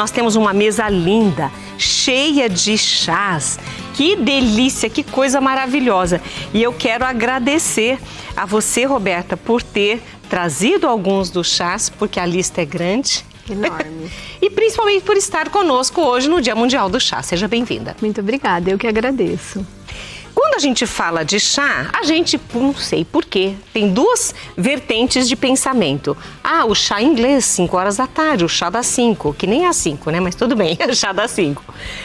Nós temos uma mesa linda, cheia de chás. Que delícia, que coisa maravilhosa. E eu quero agradecer a você, Roberta, por ter trazido alguns dos chás, porque a lista é grande. Enorme. E principalmente por estar conosco hoje no Dia Mundial do Chá. Seja bem-vinda. Muito obrigada, eu que agradeço. Quando a gente fala de chá, a gente, não sei porquê, tem duas vertentes de pensamento. Ah, o chá inglês, 5 horas da tarde, o chá das 5, que nem é às 5, né? Mas tudo bem, é o chá das 5.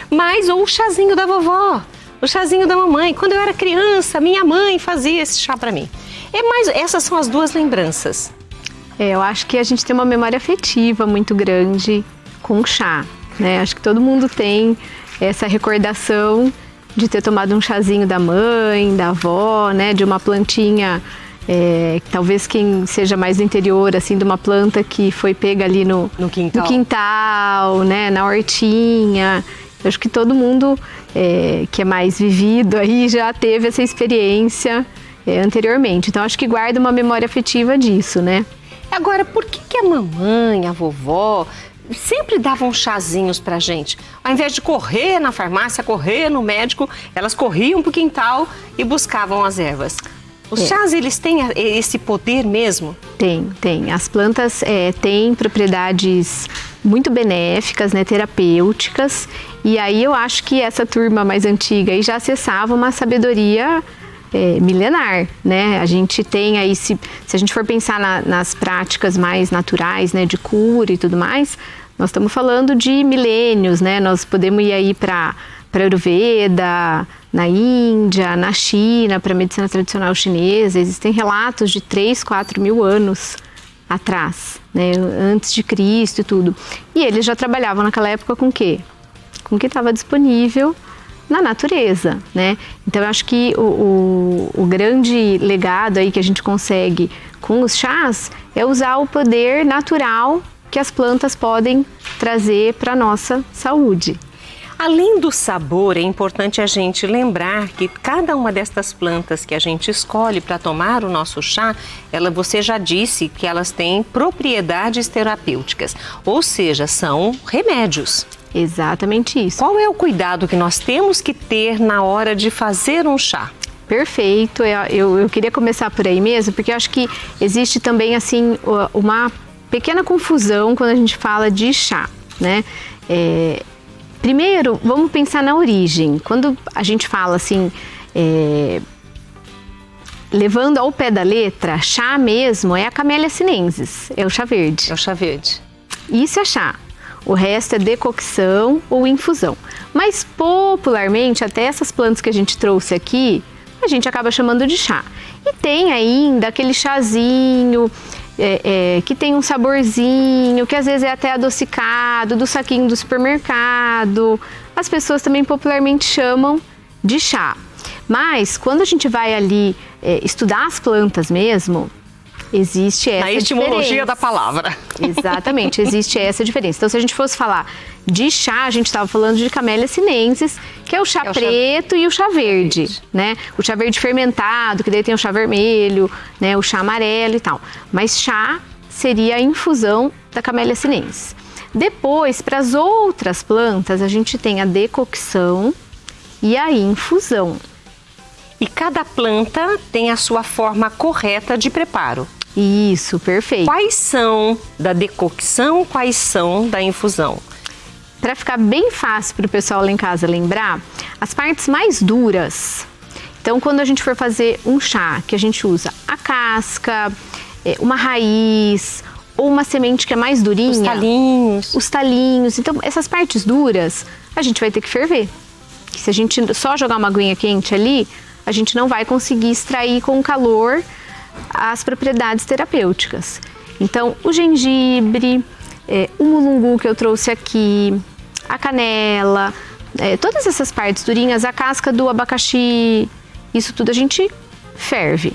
Mas, ou o chazinho da vovó, o chazinho da mamãe. Quando eu era criança, minha mãe fazia esse chá pra mim. Essas são as duas lembranças. Eu acho que a gente tem uma memória afetiva muito grande com o chá, né? Acho que todo mundo tem essa recordação de ter tomado um chazinho da mãe, da avó, né? De uma plantinha, talvez quem seja mais do interior, assim, de uma planta que foi pega ali no quintal, né? Na hortinha. Eu acho que todo mundo que é mais vivido aí já teve essa experiência anteriormente. Então, acho que guarda uma memória afetiva disso, né? Agora, por que a mamãe, a vovó sempre davam chazinhos pra gente? Ao invés de correr na farmácia, correr no médico, elas corriam pro quintal e buscavam as ervas. Os chás, eles têm esse poder mesmo? Tem. As plantas têm propriedades muito benéficas, né, terapêuticas. E aí eu acho que essa turma mais antiga aí já acessava uma sabedoria milenar, né? A gente tem aí, se a gente for pensar nas práticas mais naturais, né, de cura e tudo mais, nós estamos falando de milênios, né? Nós podemos ir aí para Ayurveda, na Índia, na China, para a medicina tradicional chinesa. Existem relatos de 3, 4 mil anos atrás, né? Antes de Cristo e tudo. E eles já trabalhavam naquela época com o quê? Com o que estava disponível na natureza, né? Então eu acho que o grande legado aí que a gente consegue com os chás é usar o poder natural que as plantas podem trazer para a nossa saúde. Além do sabor, é importante a gente lembrar que cada uma destas plantas que a gente escolhe para tomar o nosso chá, você já disse que elas têm propriedades terapêuticas, ou seja, são remédios. Exatamente isso. Qual é o cuidado que nós temos que ter na hora de fazer um chá? Perfeito, eu queria começar por aí mesmo, porque eu acho que existe também assim uma pequena confusão quando a gente fala de chá, né? Primeiro, vamos pensar na origem. Quando a gente fala assim, levando ao pé da letra, chá mesmo é a Camellia sinensis, é o chá verde. É o chá verde. Isso é chá. O resto é decocção ou infusão. Mas popularmente, até essas plantas que a gente trouxe aqui, a gente acaba chamando de chá. E tem ainda aquele chazinho que tem um saborzinho, que às vezes é até adocicado, do saquinho do supermercado. As pessoas também popularmente chamam de chá. Mas quando a gente vai ali estudar as plantas mesmo, existe essa diferença. Na etimologia diferença da palavra. Exatamente, existe essa diferença. Então, se a gente fosse falar de chá, a gente estava falando de Camellia sinensis, que é o chá preto e o chá verde, né? O chá verde fermentado, que daí tem o chá vermelho, né? O chá amarelo e tal. Mas chá seria a infusão da Camellia sinensis. Depois, para as outras plantas, a gente tem a decocção e a infusão. E cada planta tem a sua forma correta de preparo. Isso, perfeito. Quais são da decocção, quais são da infusão? Para ficar bem fácil para o pessoal lá em casa lembrar, as partes mais duras. Então, quando a gente for fazer um chá, que a gente usa a casca, uma raiz ou uma semente que é mais durinha. Os talinhos. Os talinhos. Então, essas partes duras, a gente vai ter que ferver. Se a gente só jogar uma aguinha quente ali, a gente não vai conseguir extrair com calor as propriedades terapêuticas. Então, o gengibre, o mulungu que eu trouxe aqui, a canela, todas essas partes durinhas, a casca do abacaxi, isso tudo a gente ferve,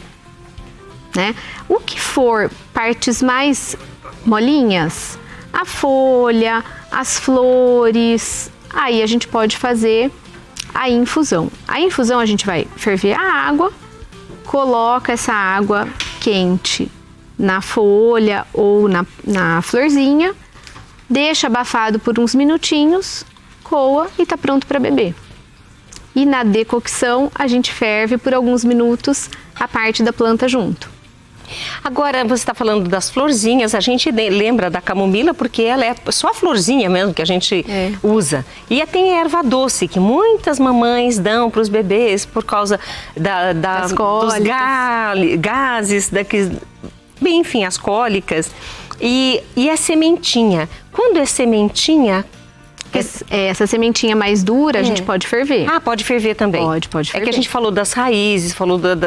né? O que for partes mais molinhas, a folha, as flores, aí a gente pode fazer a infusão. A infusão a gente vai ferver a água, coloca essa água quente na folha ou na florzinha, deixa abafado por uns minutinhos, coa e tá pronto para beber. E na decocção, a gente ferve por alguns minutos a parte da planta junto. Agora, você está falando das florzinhas, a gente lembra da camomila porque ela é só a florzinha mesmo que a gente usa. E tem erva doce que muitas mamães dão para os bebês por causa das dos gases, bem, enfim, as cólicas. E a sementinha. Quando é sementinha... Essa sementinha mais dura, a gente pode ferver. Ah, pode ferver também. Pode ferver. É que a gente falou das raízes, falou dos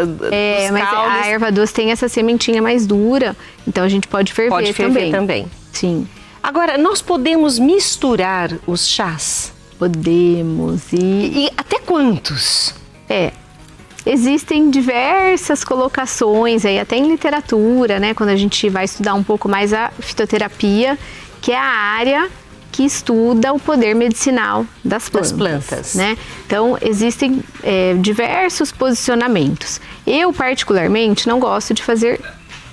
mas caules. a erva doce tem essa sementinha mais dura, então a gente pode ferver também. Pode ferver também. Sim. Agora, nós podemos misturar os chás? Podemos. E até quantos? Existem diversas colocações aí, até em literatura, né? Quando a gente vai estudar um pouco mais a fitoterapia, que é a área que estuda o poder medicinal das plantas. Né? Então, existem diversos posicionamentos. Eu, particularmente, não gosto de fazer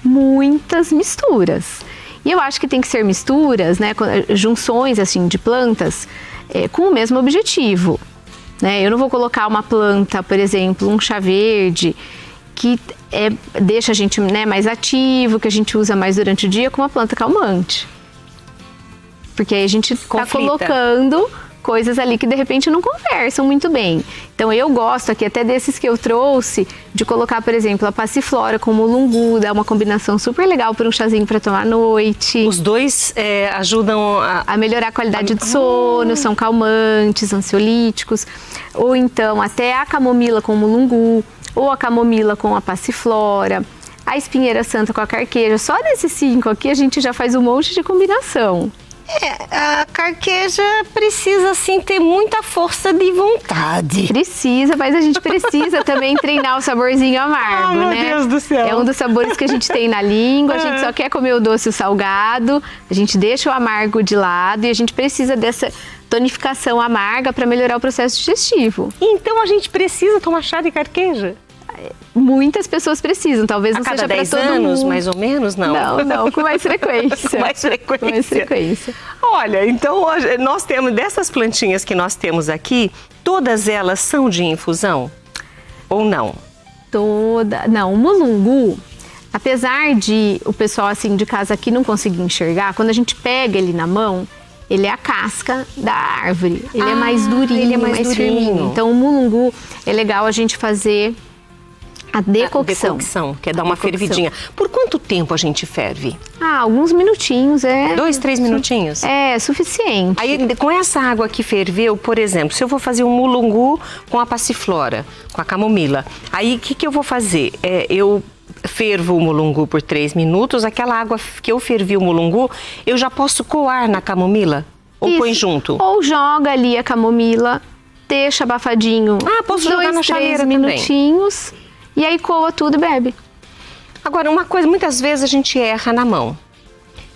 muitas misturas. E eu acho que tem que ser misturas, né, junções assim, de plantas com o mesmo objetivo. Né? Eu não vou colocar uma planta, por exemplo, um chá verde, que deixa a gente, né, mais ativo, que a gente usa mais durante o dia, com uma planta calmante. Porque aí a gente está colocando coisas ali que de repente não conversam muito bem. Então eu gosto aqui até desses que eu trouxe, de colocar, por exemplo, a passiflora com o mulungu, dá uma combinação super legal para um chazinho para tomar à noite. Os dois ajudam a melhorar a qualidade do sono, são calmantes, ansiolíticos. Ou então até a camomila com o mulungu, ou a camomila com a passiflora, a espinheira santa com a carqueja. Só desses 5 aqui a gente já faz um monte de combinação. A carqueja precisa, assim, ter muita força de vontade. Precisa, mas a gente precisa também treinar o saborzinho amargo, né? Meu Deus do céu. É um dos sabores que a gente tem na língua, a gente só quer comer o doce e o salgado, a gente deixa o amargo de lado e a gente precisa dessa tonificação amarga para melhorar o processo digestivo. Então a gente precisa tomar chá de carqueja? Muitas pessoas precisam, talvez não seja para todo mundo. A cada 10 anos, mais ou menos, não? Não, com mais frequência. Com mais frequência. Olha, então hoje nós temos, dessas plantinhas que nós temos aqui, todas elas são de infusão? Ou não? Não, o mulungu, apesar de o pessoal assim de casa aqui não conseguir enxergar, quando a gente pega ele na mão, ele é a casca da árvore. Ele é mais durinho, ele é mais firminho. Então o mulungu é legal a gente fazer a decocção. Que é dar uma fervidinha. Por quanto tempo a gente ferve? Alguns minutinhos. 2, 3 minutinhos? É suficiente. Aí, com essa água que ferveu, por exemplo, se eu vou fazer um mulungu com a passiflora, com a camomila, aí o que eu vou fazer? Eu fervo o mulungu por 3 minutos, aquela água que eu fervi o mulungu, eu já posso coar na camomila? Ou põe junto? Ou joga ali a camomila, deixa abafadinho. Posso jogar na chaleira também. 2, 3 minutinhos. E aí coa tudo e bebe. Agora, uma coisa, muitas vezes a gente erra na mão.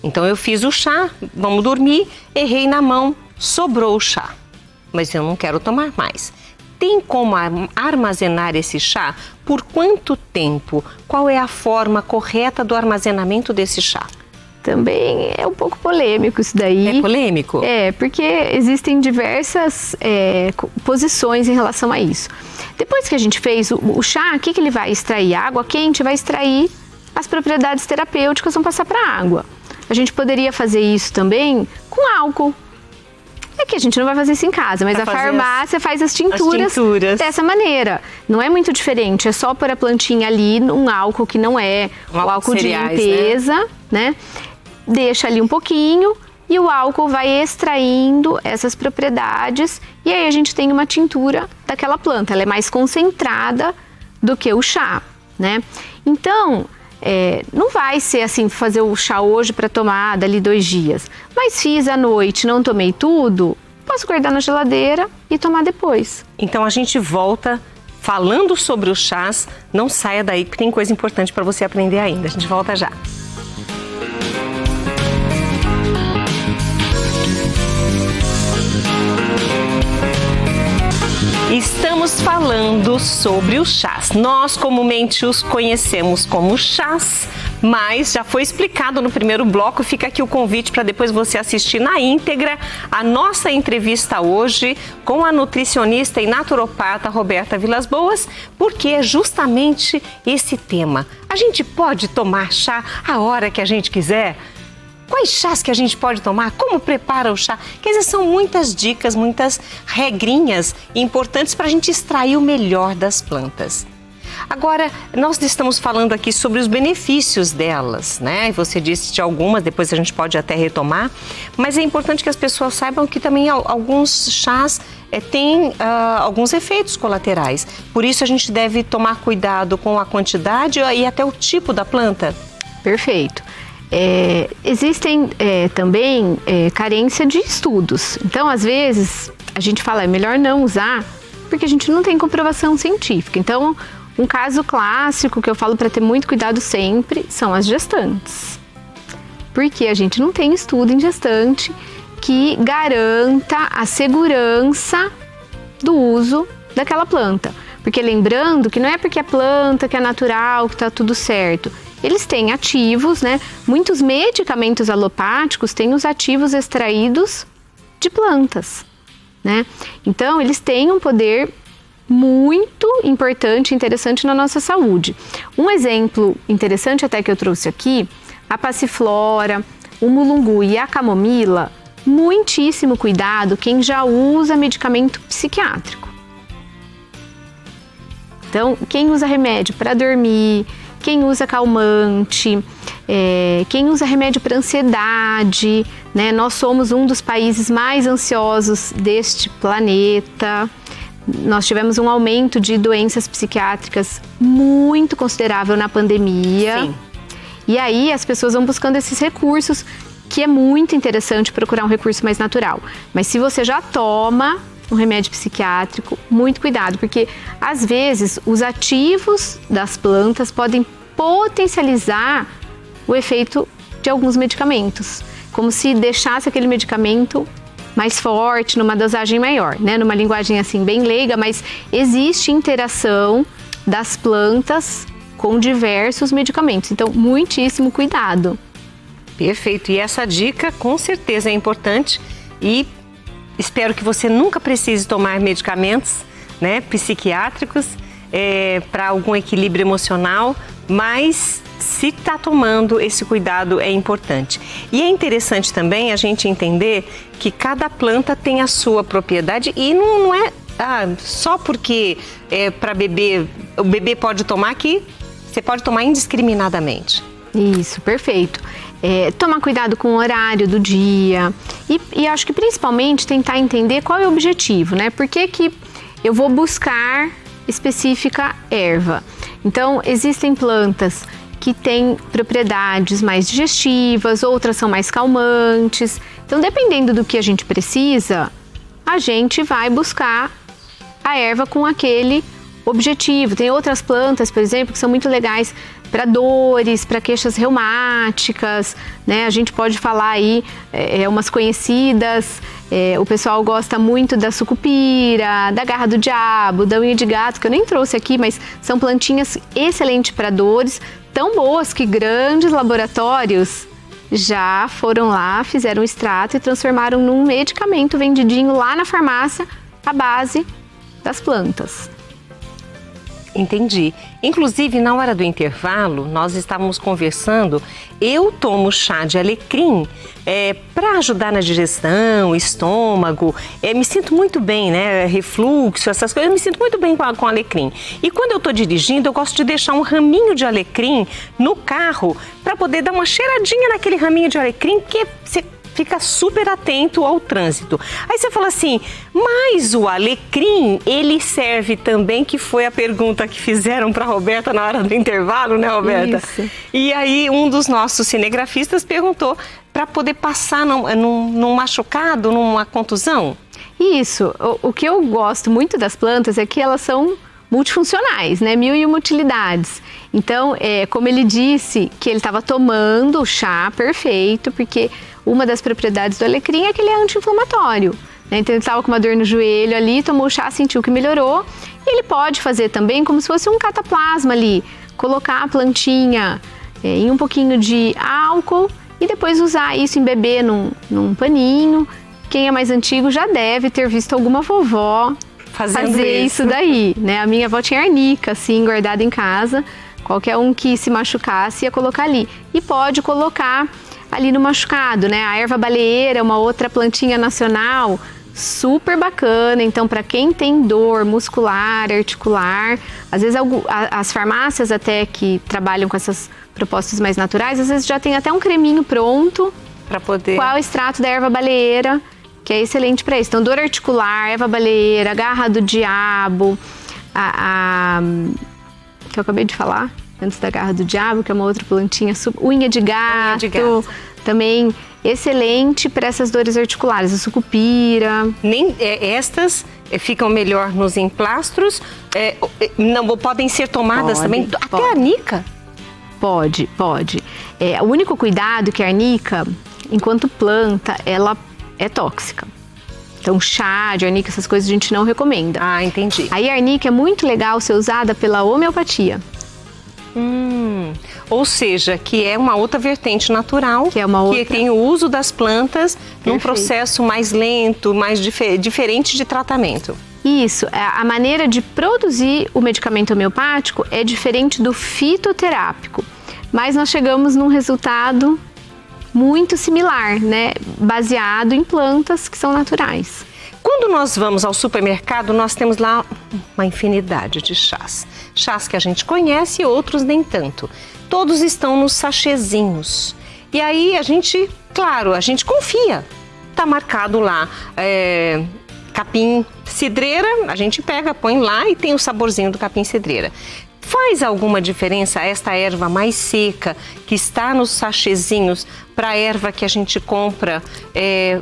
Então eu fiz o chá, vamos dormir, errei na mão, sobrou o chá. Mas eu não quero tomar mais. Tem como armazenar esse chá? Por quanto tempo? Qual é a forma correta do armazenamento desse chá? Também é um pouco polêmico isso daí. É polêmico? Porque existem diversas posições em relação a isso. Depois que a gente fez o chá, o que ele vai extrair? A água quente vai extrair as propriedades terapêuticas, vão passar para a água. A gente poderia fazer isso também com álcool. É que a gente não vai fazer isso em casa, mas a farmácia faz as tinturas dessa maneira. Não é muito diferente, é só pôr a plantinha ali num álcool que não é o álcool de limpeza, né? Deixa ali um pouquinho e o álcool vai extraindo essas propriedades e aí a gente tem uma tintura daquela planta. Ela é mais concentrada do que o chá, né? Então, não vai ser assim, fazer o chá hoje para tomar dali 2 dias. Mas fiz à noite, não tomei tudo, posso guardar na geladeira e tomar depois. Então a gente volta falando sobre os chás. Não saia daí que tem coisa importante para você aprender ainda. A gente volta já. Estamos falando sobre os chás. Nós comumente os conhecemos como chás, mas já foi explicado no primeiro bloco. Fica aqui o convite para depois você assistir na íntegra a nossa entrevista hoje com a nutricionista e naturopata Roberta Vilas Boas, porque é justamente esse tema. A gente pode tomar chá a hora que a gente quiser? Quais chás que a gente pode tomar? Como prepara o chá? Quer dizer, são muitas dicas, muitas regrinhas importantes para a gente extrair o melhor das plantas. Agora, nós estamos falando aqui sobre os benefícios delas, né? Você disse de algumas, depois a gente pode até retomar, mas é importante que as pessoas saibam que também alguns chás têm alguns efeitos colaterais. Por isso a gente deve tomar cuidado com a quantidade e até o tipo da planta. Perfeito. Existem também carência de estudos. Então, às vezes, a gente fala, é melhor não usar, porque a gente não tem comprovação científica. Então, um caso clássico que eu falo para ter muito cuidado sempre são as gestantes. Porque a gente não tem estudo em gestante que garanta a segurança do uso daquela planta. Porque lembrando que não é porque é planta, que é natural, que está tudo certo. Eles têm ativos, né? Muitos medicamentos alopáticos têm os ativos extraídos de plantas, né? Então, eles têm um poder muito importante e interessante na nossa saúde. Um exemplo interessante até que eu trouxe aqui, a passiflora, o mulungu e a camomila, muitíssimo cuidado quem já usa medicamento psiquiátrico. Então, quem usa remédio para dormir, quem usa calmante, quem usa remédio para ansiedade, né? Nós somos um dos países mais ansiosos deste planeta. Nós tivemos um aumento de doenças psiquiátricas muito considerável na pandemia. Sim. E aí as pessoas vão buscando esses recursos, que é muito interessante procurar um recurso mais natural. Mas se você já toma um remédio psiquiátrico, muito cuidado, porque às vezes os ativos das plantas podem potencializar o efeito de alguns medicamentos, como se deixasse aquele medicamento mais forte, numa dosagem maior, né? Numa linguagem assim bem leiga, mas existe interação das plantas com diversos medicamentos, então muitíssimo cuidado. Perfeito, e essa dica com certeza é importante e espero que você nunca precise tomar medicamentos, né, psiquiátricos para algum equilíbrio emocional, mas se está tomando, esse cuidado é importante. E é interessante também a gente entender que cada planta tem a sua propriedade e não é só porque para bebê, o bebê pode tomar que você pode tomar indiscriminadamente. Isso, perfeito. Tomar cuidado com o horário do dia e acho que principalmente tentar entender qual é o objetivo, né? Por que eu vou buscar específica erva? Então, existem plantas que têm propriedades mais digestivas, outras são mais calmantes. Então, dependendo do que a gente precisa, a gente vai buscar a erva com aquele objetivo. Tem outras plantas, por exemplo, que são muito legais para dores, para queixas reumáticas, né? A gente pode falar aí umas conhecidas, o pessoal gosta muito da sucupira, da garra do diabo, da unha de gato, que eu nem trouxe aqui, mas são plantinhas excelentes para dores, tão boas que grandes laboratórios já foram lá, fizeram um extrato e transformaram num medicamento vendidinho lá na farmácia à base das plantas. Entendi. Inclusive, na hora do intervalo, nós estávamos conversando, eu tomo chá de alecrim para ajudar na digestão, estômago, me sinto muito bem, né? Refluxo, essas coisas, eu me sinto muito bem com alecrim. E quando eu estou dirigindo, eu gosto de deixar um raminho de alecrim no carro para poder dar uma cheiradinha naquele raminho de alecrim, que você fica super atento ao trânsito. Aí você fala assim, mas o alecrim, ele serve também, que foi a pergunta que fizeram para a Roberta na hora do intervalo, né, Roberta? Isso. E aí um dos nossos cinegrafistas perguntou para poder passar num machucado, numa contusão. Isso. O que eu gosto muito das plantas é que elas são multifuncionais, né? 1001 utilidades. Então, como ele disse que ele estava tomando o chá perfeito, porque uma das propriedades do alecrim é que ele é anti-inflamatório, né? Então, ele estava com uma dor no joelho ali, tomou o chá, sentiu que melhorou. E ele pode fazer também como se fosse um cataplasma ali, colocar a plantinha em um pouquinho de álcool e depois usar isso, embeber num paninho. Quem é mais antigo já deve ter visto alguma vovó fazer isso daí, né? A minha avó tinha arnica, assim, guardada em casa. Qualquer um que se machucasse ia colocar ali. E pode colocar ali no machucado, né? A erva baleeira é uma outra plantinha nacional super bacana. Então, para quem tem dor muscular, articular, às vezes as farmácias até que trabalham com essas propostas mais naturais, às vezes já tem até um creminho pronto para poder. Qual é o extrato da erva baleeira, que é excelente para isso. Então, dor articular, erva baleeira, garra do diabo, que eu acabei de falar antes da garra do diabo, que é uma outra plantinha, unha de gato. Também excelente para essas dores articulares, a sucupira. Estas ficam melhor nos emplastros, não podem ser tomadas também, até a arnica? Pode. O único cuidado que a arnica, enquanto planta, ela é tóxica. Então, chá de arnica, essas coisas a gente não recomenda. Ah, entendi. Aí a arnica é muito legal ser usada pela homeopatia. Ou seja, que é uma outra vertente natural, que tem o uso das plantas num processo mais lento, mais diferente de tratamento. Isso, a maneira de produzir o medicamento homeopático é diferente do fitoterápico, mas nós chegamos num resultado muito similar, né? Baseado em plantas que são naturais. Quando nós vamos ao supermercado, nós temos lá uma infinidade de chás. Chás que a gente conhece e outros nem tanto. Todos estão nos sachêzinhos. E aí a gente confia. Tá marcado lá, capim cidreira, a gente pega, põe lá e tem o saborzinho do capim cidreira. Faz alguma diferença esta erva mais seca que está nos sachêzinhos para a erva que a gente compra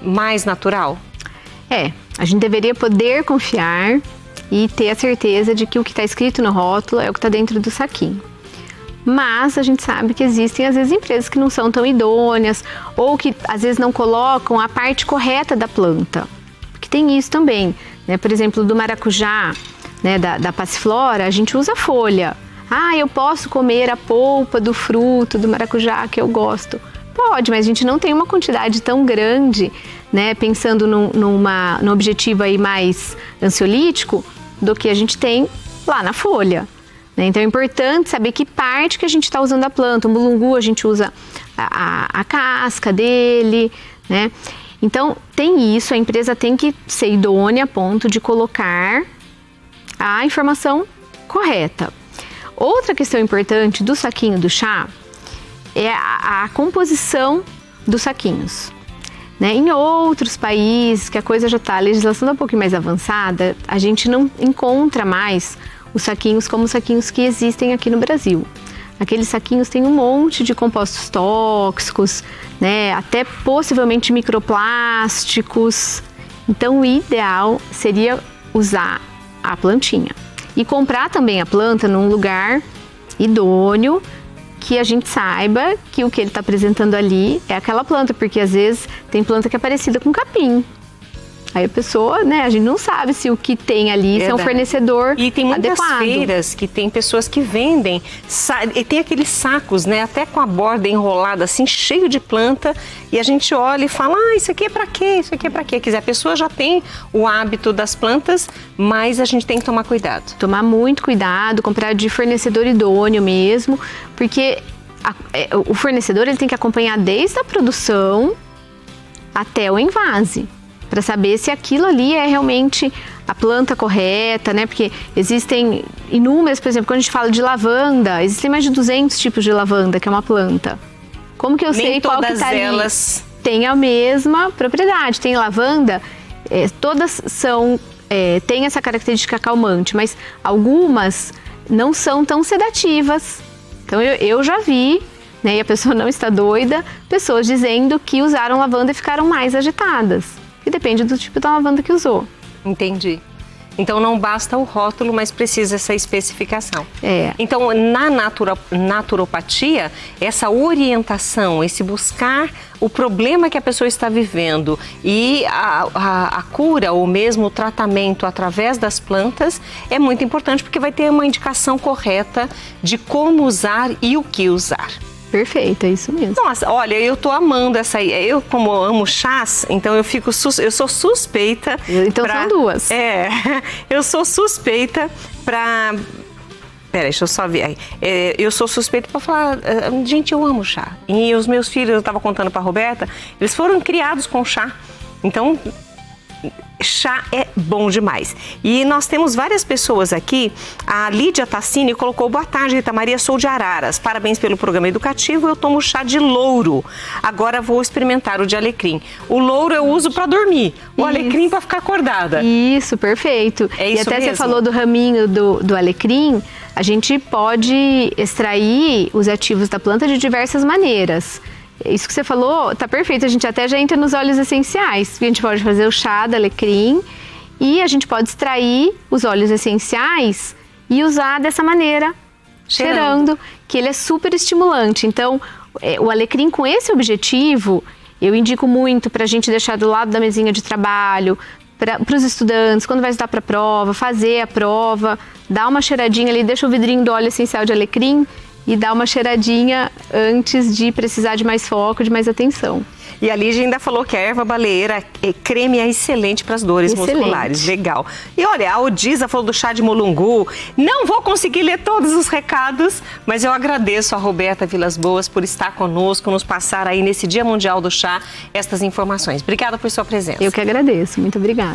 mais natural? A gente deveria poder confiar e ter a certeza de que o que está escrito no rótulo é o que está dentro do saquinho. Mas a gente sabe que existem, às vezes, empresas que não são tão idôneas ou que, às vezes, não colocam a parte correta da planta. Porque tem isso também, né? Por exemplo, do maracujá, né, da passiflora, a gente usa a folha. Eu posso comer a polpa do fruto do maracujá que eu gosto. Pode, mas a gente não tem uma quantidade tão grande, né, pensando num objetivo aí mais ansiolítico, do que a gente tem lá na folha. Né? Então é importante saber que parte que a gente está usando a planta. O mulungu a gente usa a casca dele, né? Então tem isso, a empresa tem que ser idônea a ponto de colocar a informação correta. Outra questão importante do saquinho do chá é a composição dos saquinhos. Né? Em outros países, que a coisa já está, a legislação está um pouquinho mais avançada, a gente não encontra mais os saquinhos como os saquinhos que existem aqui no Brasil. Aqueles saquinhos têm um monte de compostos tóxicos, né? Até possivelmente microplásticos. Então o ideal seria usar a plantinha. E comprar também a planta num lugar idôneo, que a gente saiba que o que ele está apresentando ali é aquela planta, porque às vezes tem planta que é parecida com capim. Aí a pessoa, né, a gente não sabe se o que tem ali é um fornecedor adequado. E tem muitas feiras que tem pessoas que vendem, e tem aqueles sacos, né, até com a borda enrolada assim, cheio de planta, e a gente olha e fala, isso aqui é pra quê? Isso aqui é pra quê? Quer dizer, a pessoa já tem o hábito das plantas, mas a gente tem que tomar cuidado. Tomar muito cuidado, comprar de fornecedor idôneo mesmo, porque o fornecedor ele tem que acompanhar desde a produção até o envase, para saber se aquilo ali é realmente a planta correta, né? Porque existem inúmeras, por exemplo, quando a gente fala de lavanda, existem mais de 200 tipos de lavanda, que é uma planta. Como que eu sei qual que tá ali? Nem todas elas têm a mesma propriedade. Tem lavanda, todas são, têm essa característica calmante, mas algumas não são tão sedativas. Então eu já vi, né, e a pessoa não está doida, pessoas dizendo que usaram lavanda e ficaram mais agitadas. E depende do tipo da lavanda que usou. Entendi. Então não basta o rótulo, mas precisa essa especificação. Então na naturopatia, essa orientação, esse buscar o problema que a pessoa está vivendo e a cura ou mesmo o tratamento através das plantas é muito importante, porque vai ter uma indicação correta de como usar e o que usar. Perfeito, é isso mesmo. Nossa, olha, eu tô amando essa aí. Eu, como amo chás, então eu sou suspeita. Então são duas. Eu sou suspeita pra. Peraí, deixa eu só ver. Eu sou suspeita pra falar. Gente, eu amo chá. E os meus filhos, eu tava contando pra Roberta, eles foram criados com chá. Então, chá é bom demais. E nós temos várias pessoas aqui. A Lídia Tassini colocou: boa tarde, Rita Maria, sou de Araras. Parabéns pelo programa educativo. Eu tomo chá de louro. Agora vou experimentar o de alecrim. O louro eu uso para dormir. O alecrim para ficar acordada. Isso, perfeito. É isso e até mesmo? Você falou do raminho do alecrim. A gente pode extrair os ativos da planta de diversas maneiras. Isso que você falou tá perfeito, a gente até já entra nos óleos essenciais. A gente pode fazer o chá da alecrim e a gente pode extrair os óleos essenciais e usar dessa maneira, cheirando, que ele é super estimulante. Então, o alecrim com esse objetivo, eu indico muito para a gente deixar do lado da mesinha de trabalho, para os estudantes, quando vai estudar para a prova, fazer a prova, dá uma cheiradinha ali, deixa o vidrinho do óleo essencial de alecrim e dá uma cheiradinha antes de precisar de mais foco, de mais atenção. E a Lígia ainda falou que a erva baleeira creme é excelente para as dores musculares. Legal. E olha, a Odisa falou do chá de mulungu. Não vou conseguir ler todos os recados, mas eu agradeço a Roberta Vilas Boas por estar conosco, nos passar aí nesse Dia Mundial do Chá estas informações. Obrigada por sua presença. Eu que agradeço. Muito obrigada.